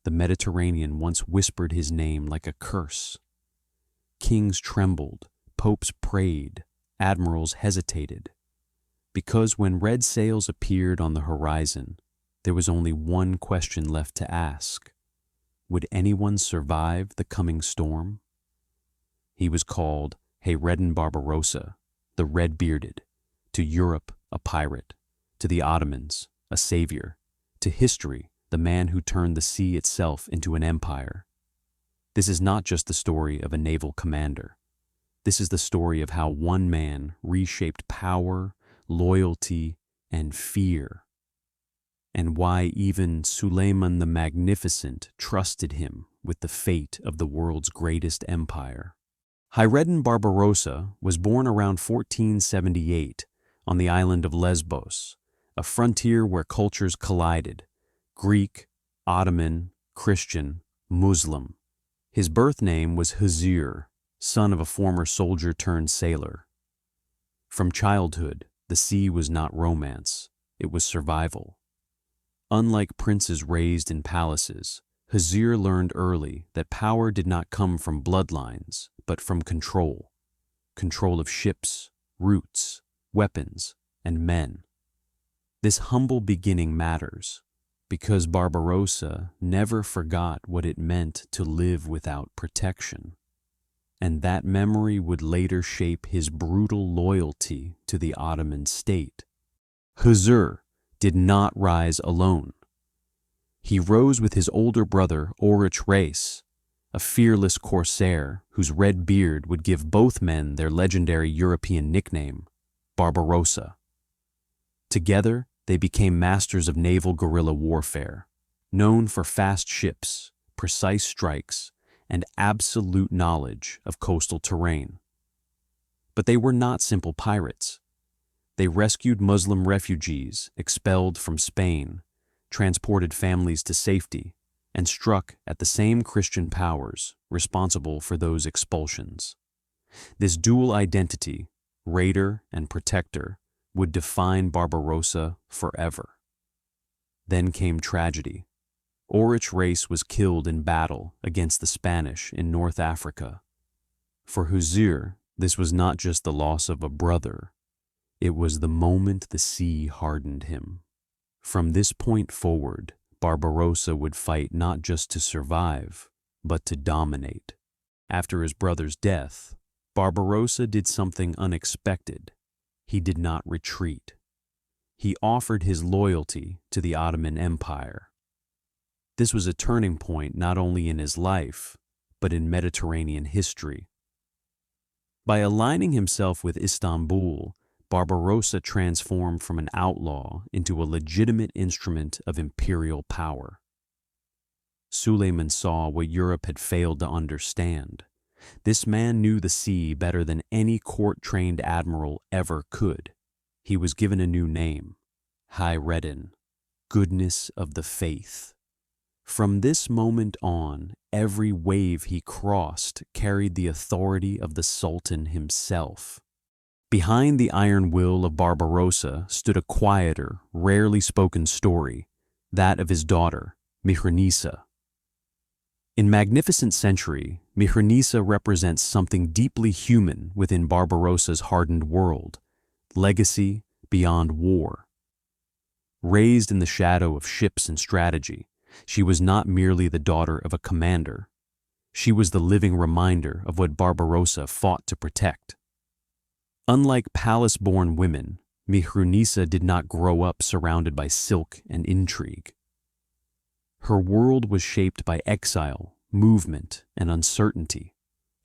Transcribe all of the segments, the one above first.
The Mediterranean once whispered his name like a curse. Kings trembled, popes prayed, admirals hesitated. Because when red sails appeared on the horizon, there was only one question left to ask. Would anyone survive the coming storm? He was called Hayreddin Barbarossa, the red-bearded, to Europe a pirate, to the Ottomans a savior, to history the man who turned the sea itself into an empire. This is not just the story of a naval commander. This is the story of how one man reshaped power, loyalty, and fear, and why even Suleiman the Magnificent trusted him with the fate of the world's greatest empire. Hayreddin Barbarossa was born around 1478 on the island of Lesbos, a frontier where cultures collided: Greek, Ottoman, Christian, Muslim. His birth name was Huzur, son of a former soldier turned sailor. From childhood, the sea was not romance, it was survival. Unlike princes raised in palaces, Huzur learned early that power did not come from bloodlines, but from control. Control of ships, routes, weapons, and men. This humble beginning matters, because Barbarossa never forgot what it meant to live without protection. And that memory would later shape his brutal loyalty to the Ottoman state. Huzur did not rise alone. He rose with his older brother Oruç Reis, a fearless corsair whose red beard would give both men their legendary European nickname, Barbarossa. Together, they became masters of naval guerrilla warfare, known for fast ships, precise strikes, and absolute knowledge of coastal terrain. But they were not simple pirates. They rescued Muslim refugees expelled from Spain, transported families to safety, and struck at the same Christian powers responsible for those expulsions. This dual identity, raider and protector, would define Barbarossa forever. Then came tragedy. Oruç Reis was killed in battle against the Spanish in North Africa. For Huzur, this was not just the loss of a brother, it was the moment the sea hardened him. From this point forward, Barbarossa would fight not just to survive, but to dominate. After his brother's death, Barbarossa did something unexpected. He did not retreat. He offered his loyalty to the Ottoman Empire. This was a turning point not only in his life, but in Mediterranean history. By aligning himself with Istanbul, Barbarossa transformed from an outlaw into a legitimate instrument of imperial power. Suleiman saw what Europe had failed to understand. This man knew the sea better than any court-trained admiral ever could. He was given a new name, Hayreddin, goodness of the faith. From this moment on, every wave he crossed carried the authority of the Sultan himself. Behind the iron will of Barbarossa stood a quieter, rarely spoken story, that of his daughter, Mihranisa. In Magnificent Century, Mihranisa represents something deeply human within Barbarossa's hardened world, legacy beyond war. Raised in the shadow of ships and strategy, she was not merely the daughter of a commander. She was the living reminder of what Barbarossa fought to protect. Unlike palace-born women, Mihranisa did not grow up surrounded by silk and intrigue. Her world was shaped by exile, movement, and uncertainty,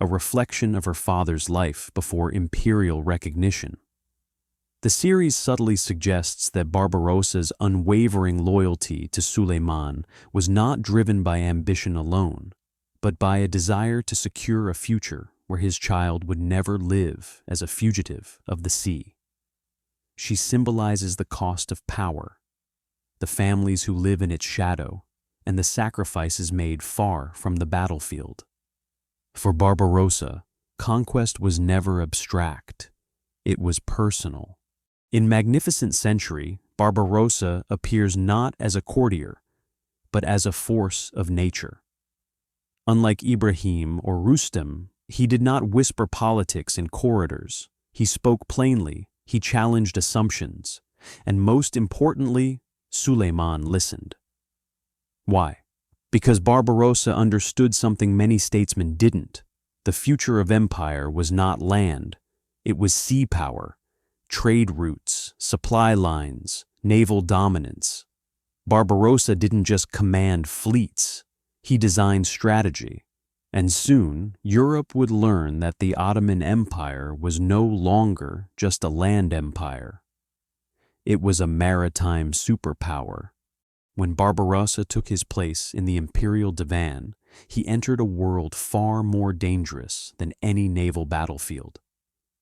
a reflection of her father's life before imperial recognition. The series subtly suggests that Barbarossa's unwavering loyalty to Suleiman was not driven by ambition alone, but by a desire to secure a future where his child would never live as a fugitive of the sea. She symbolizes the cost of power, the families who live in its shadow, and the sacrifices made far from the battlefield. For Barbarossa, conquest was never abstract. It was personal. In Magnificent Century, Barbarossa appears not as a courtier, but as a force of nature. Unlike Ibrahim or Rustem, he did not whisper politics in corridors. He spoke plainly, he challenged assumptions, and most importantly, Suleiman listened. Why? Because Barbarossa understood something many statesmen didn't. The future of empire was not land, it was sea power, trade routes, supply lines, naval dominance. Barbarossa didn't just command fleets, he designed strategy. And soon, Europe would learn that the Ottoman Empire was no longer just a land empire. It was a maritime superpower. When Barbarossa took his place in the Imperial Divan, he entered a world far more dangerous than any naval battlefield.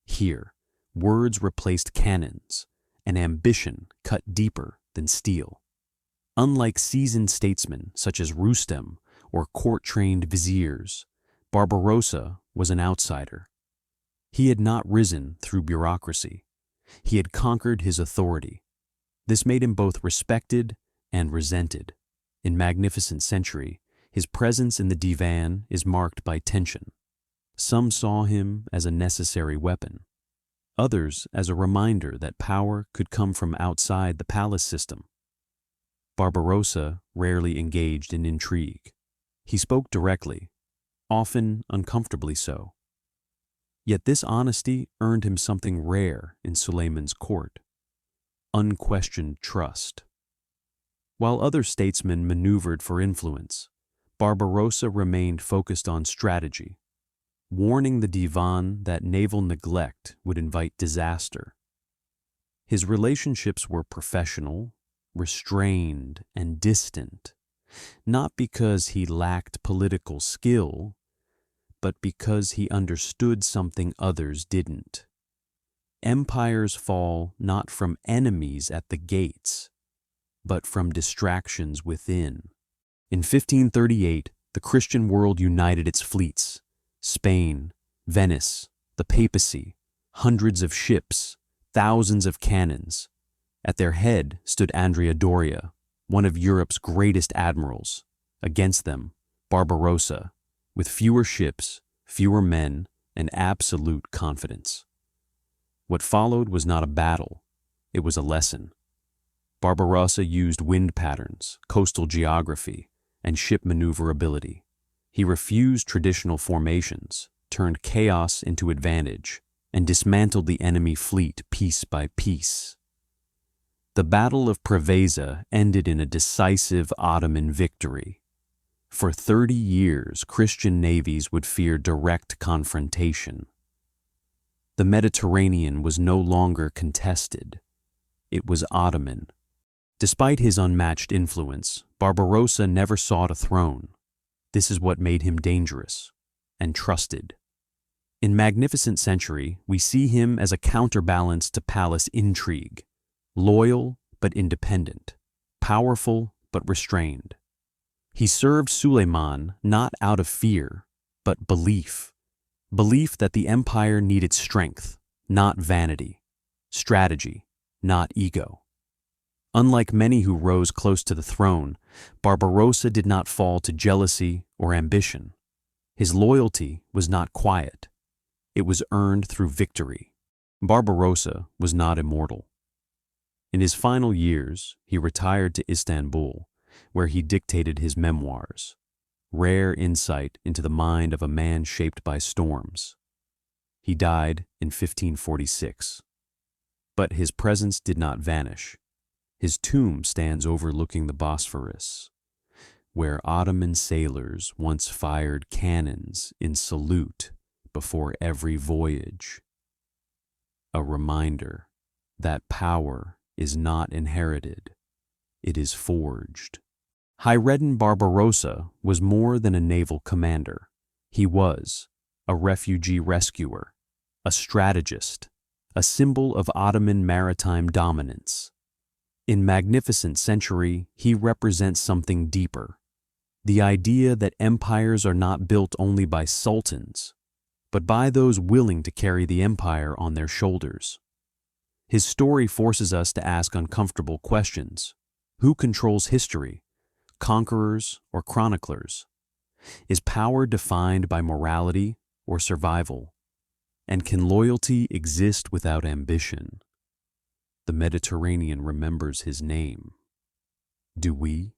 Here, words replaced cannons, and ambition cut deeper than steel. Unlike seasoned statesmen such as Rustem or court-trained viziers, Barbarossa was an outsider. He had not risen through bureaucracy. He had conquered his authority. This made him both respected and resented. In Magnificent Century, his presence in the divan is marked by tension. Some saw him as a necessary weapon. Others as a reminder that power could come from outside the palace system. Barbarossa rarely engaged in intrigue. He spoke directly, often uncomfortably so. Yet this honesty earned him something rare in Suleiman's court: unquestioned trust. While other statesmen maneuvered for influence, Barbarossa remained focused on strategy, warning the divan that naval neglect would invite disaster. His relationships were professional, restrained, and distant, not because he lacked political skill, but because he understood something others didn't. Empires fall not from enemies at the gates, but from distractions within. In 1538, the Christian world united its fleets: Spain, Venice, the papacy, hundreds of ships, thousands of cannons. At their head stood Andrea Doria, one of Europe's greatest admirals. Against them, Barbarossa, with fewer ships, fewer men, and absolute confidence. What followed was not a battle, it was a lesson. Barbarossa used wind patterns, coastal geography, and ship maneuverability. He refused traditional formations, turned chaos into advantage, and dismantled the enemy fleet piece by piece. The Battle of Preveza ended in a decisive Ottoman victory. For 30 years, Christian navies would fear direct confrontation. The Mediterranean was no longer contested. It was Ottoman. Despite his unmatched influence, Barbarossa never sought a throne. This is what made him dangerous and trusted. In Magnificent Century, we see him as a counterbalance to palace intrigue, loyal but independent, powerful but restrained. He served Suleiman not out of fear, but belief. Belief that the empire needed strength, not vanity, strategy, not ego. Unlike many who rose close to the throne, Barbarossa did not fall to jealousy or ambition. His loyalty was not quiet. It was earned through victory. Barbarossa was not immortal. In his final years, he retired to Istanbul, where he dictated his memoirs, rare insight into the mind of a man shaped by storms. He died in 1546. But his presence did not vanish. His tomb stands overlooking the Bosphorus, where Ottoman sailors once fired cannons in salute before every voyage. A reminder that power is not inherited, it is forged. Hayreddin Barbarossa was more than a naval commander. He was a refugee rescuer, a strategist, a symbol of Ottoman maritime dominance. In Magnificent Century, he represents something deeper, the idea that empires are not built only by sultans, but by those willing to carry the empire on their shoulders. His story forces us to ask uncomfortable questions. Who controls history? conquerors, or chroniclers? Is power defined by morality or survival? And can loyalty exist without ambition? The Mediterranean remembers his name. Do we?